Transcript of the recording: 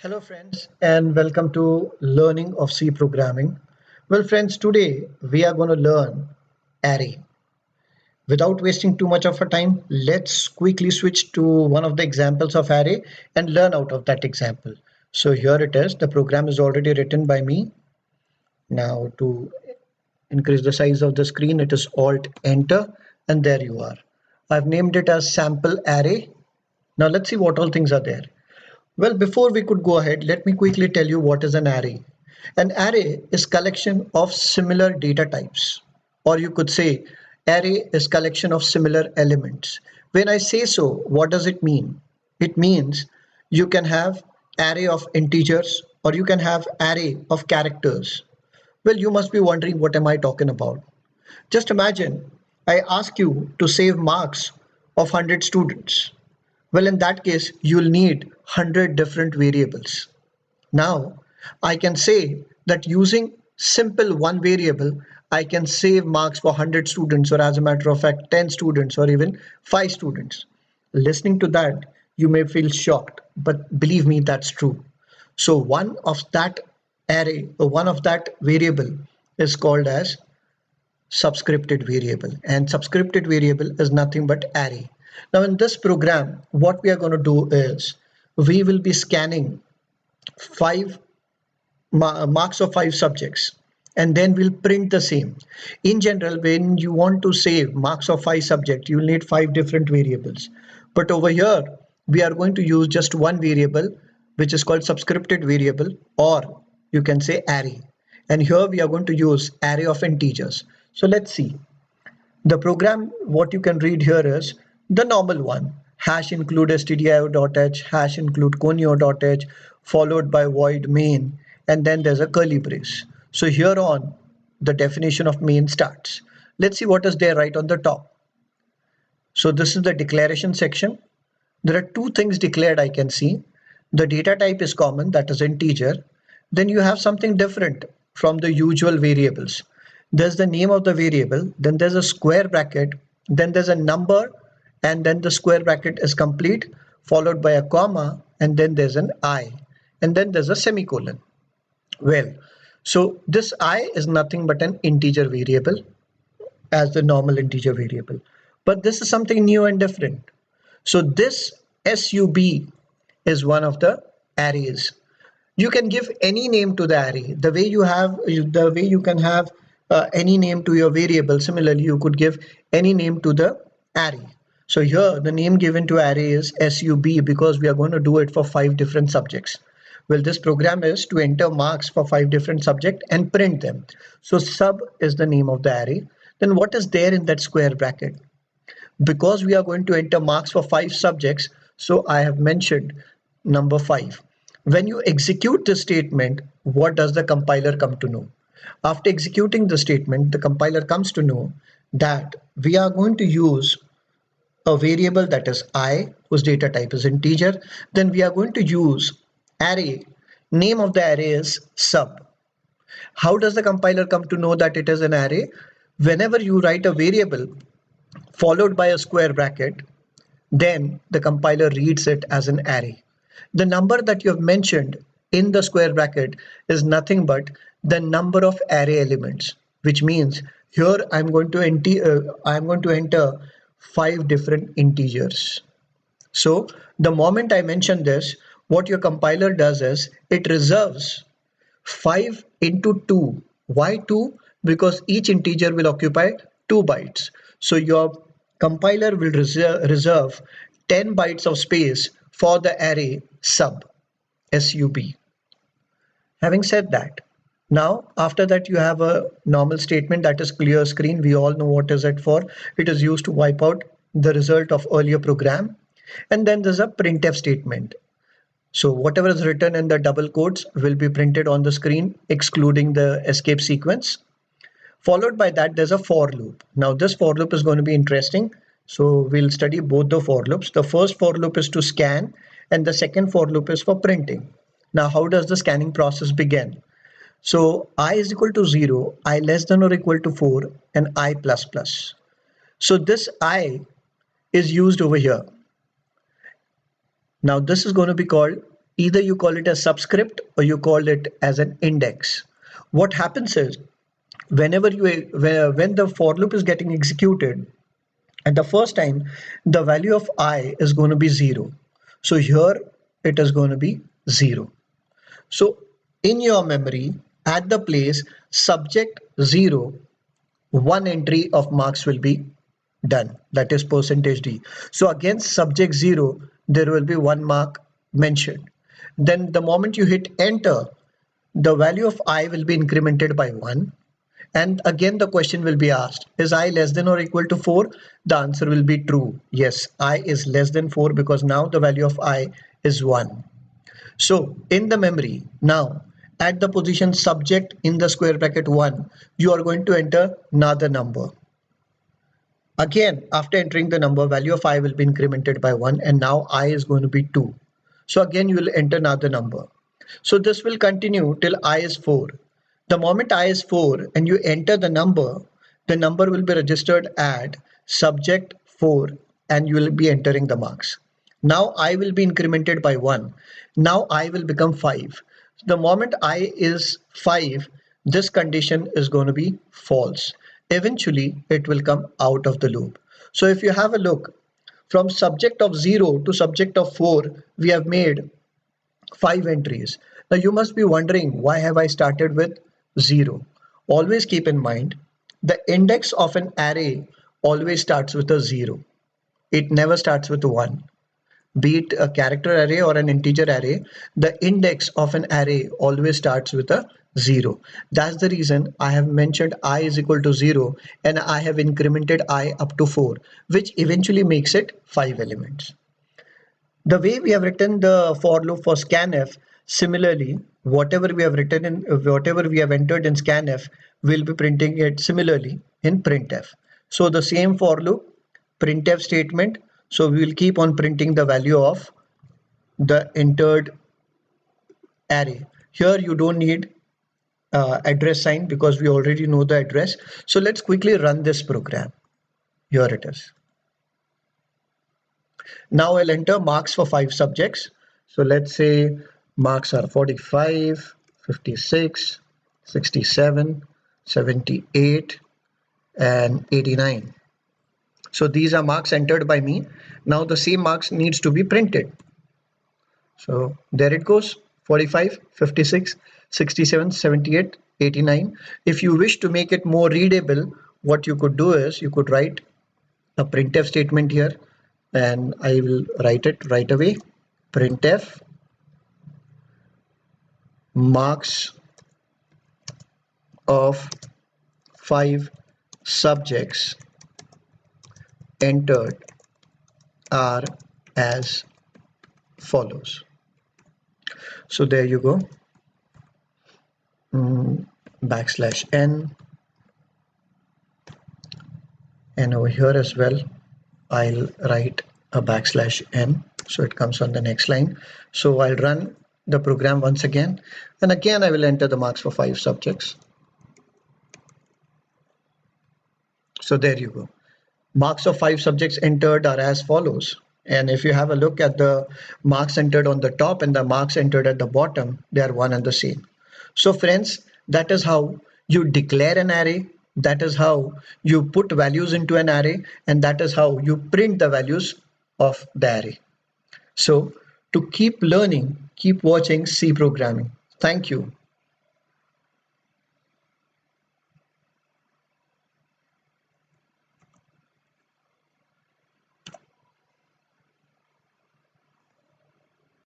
Hello friends and welcome to Learning of C Programming. Well friends, today we are going to learn array. Without wasting too much of our time, let's quickly switch to one of the examples of array and learn out of that example. So here it is. The program is already written by me. Now to increase the size of the screen, it is Alt Enter and there you are. I've named it as sample array. Now let's see what all things are there. Well, before we could go ahead, let me quickly tell you what is an array. An array is collection of similar data types, or you could say array is collection of similar elements. When I say so, what does it mean? It means you can have array of integers or you can have array of characters. Well, you must be wondering what am I talking about? Just imagine I ask you to save marks of 100 students. Well, in that case, you'll need 100 different variables. Now, I can say that using simple one variable, I can save marks for 100 students, or as a matter of fact, 10 students, or even 5 students. Listening to that, you may feel shocked, but believe me, that's true. So, one of that array, or one of that variable is called as subscripted variable, and subscripted variable is nothing but array. Now in this program what we are going to do is we will be scanning five marks of five subjects and then we'll print the same. In general, when you want to save marks of five subjects, you'll need five different variables, but over here we are going to use just one variable, which is called subscripted variable, or you can say array. And here we are going to use array of integers. So let's see the program. What you can read here is the normal one: hash include stdio.h, hash include conio.h, followed by void main, and then there's a curly brace. So here on the definition of main starts. Let's see what is there right on the top. So this is the declaration section. There are two things declared I can see. The data type is common, that is integer. Then you have something different from the usual variables. There's the name of the variable, then there's a square bracket, then there's a number, and then the square bracket is complete, followed by a comma, and then there's an I, and then there's a semicolon. Well, so this I is nothing but an integer variable as the normal integer variable. But this is something new and different. So this sub is one of the arrays. You can give any name to the array. The way you can have any name to your variable. Similarly, you could give any name to the array. So here the name given to array is sub because we are going to do it for five different subjects. Well, this program is to enter marks for five different subjects and print them. So sub is the name of the array. Then what is there in that square bracket? Because we are going to enter marks for five subjects, so I have mentioned number 5. When you execute the statement, what does the compiler come to know? After executing the statement, the compiler comes to know that we are going to use a variable, that is I, whose data type is integer. Then we are going to use array. Name of the array is sub. How does the compiler come to know that it is an array? Whenever you write a variable followed by a square bracket, then the compiler reads it as an array. The number that you have mentioned in the square bracket is nothing but the number of array elements, which means here I'm going to enter five different integers. So the moment I mention this, what your compiler does is it reserves 5 into 2. Why 2? Because each integer will occupy 2 bytes. So your compiler will reserve 10 bytes of space for the array sub. Having said that, now after that you have a normal statement, that is clear screen. We all know what is it for. It is used to wipe out the result of earlier program. And then there's a printf statement. So whatever is written in the double quotes will be printed on the screen, excluding the escape sequence. Followed by that, there's a for loop. Now this for loop is going to be interesting. So we'll study both the for loops. The first for loop is to scan, and the second for loop is for printing. Now how does the scanning process begin? So I is equal to 0, I less than or equal to 4, and I plus plus. So this I is used over here. Now this is going to be called Either you call it a subscript or you call it as an index. What happens is whenever when the for loop is getting executed, at the first time the value of I is going to be 0. So here it is going to be 0. So in your memory, at the place subject 0, one entry of marks will be done, that is percentage D. So against subject 0 there will be 1 mark mentioned. Then the moment you hit enter, the value of I will be incremented by 1, and again the question will be asked, is I less than or equal to 4? The answer will be true. Yes, I is less than 4 because now the value of I is 1. So in the memory, now at the position subject in the square bracket 1, you are going to enter another number. Again, after entering the number, value of I will be incremented by 1, and now I is going to be 2. So again, you will enter another number. So this will continue till I is 4. The moment I is 4 and you enter the number will be registered at subject 4 and you will be entering the marks. Now I will be incremented by 1. Now I will become 5. The moment I is 5, this condition is going to be false. Eventually, it will come out of the loop. So if you have a look, from subject of 0 to subject of 4, we have made 5 entries. Now you must be wondering, why have I started with 0? Always keep in mind, the index of an array always starts with a 0. It never starts with a 1. Be it a character array or an integer array, the index of an array always starts with a 0. That's the reason I have mentioned I is equal to 0 and I have incremented I up to 4, which eventually makes it 5 elements. The way we have written the for loop for scanf, similarly, whatever we have entered in scanf, we'll be printing it similarly in printf. So the same for loop, printf statement. So we will keep on printing the value of the entered array. Here you don't need address sign because we already know the address. So let's quickly run this program. Here it is. Now I'll enter marks for 5 subjects. So let's say marks are 45, 56, 67, 78, and 89. So these are marks entered by me. Now the same marks needs to be printed. So there it goes, 45, 56, 67, 78, 89. If you wish to make it more readable, what you could do is you could write a printf statement here, and I will write it right away. Printf marks of 5 subjects entered are as follows. So there you go. \n, and over here as well I'll write a \n, so it comes on the next line. So I'll run the program once again, and again I will enter the marks for 5 subjects. So there you go. Marks of 5 subjects entered are as follows. And if you have a look at the marks entered on the top and the marks entered at the bottom, they are one and the same. So friends, that is how you declare an array. That is how you put values into an array, and that is how you print the values of the array. So to keep learning, keep watching C programming. Thank you.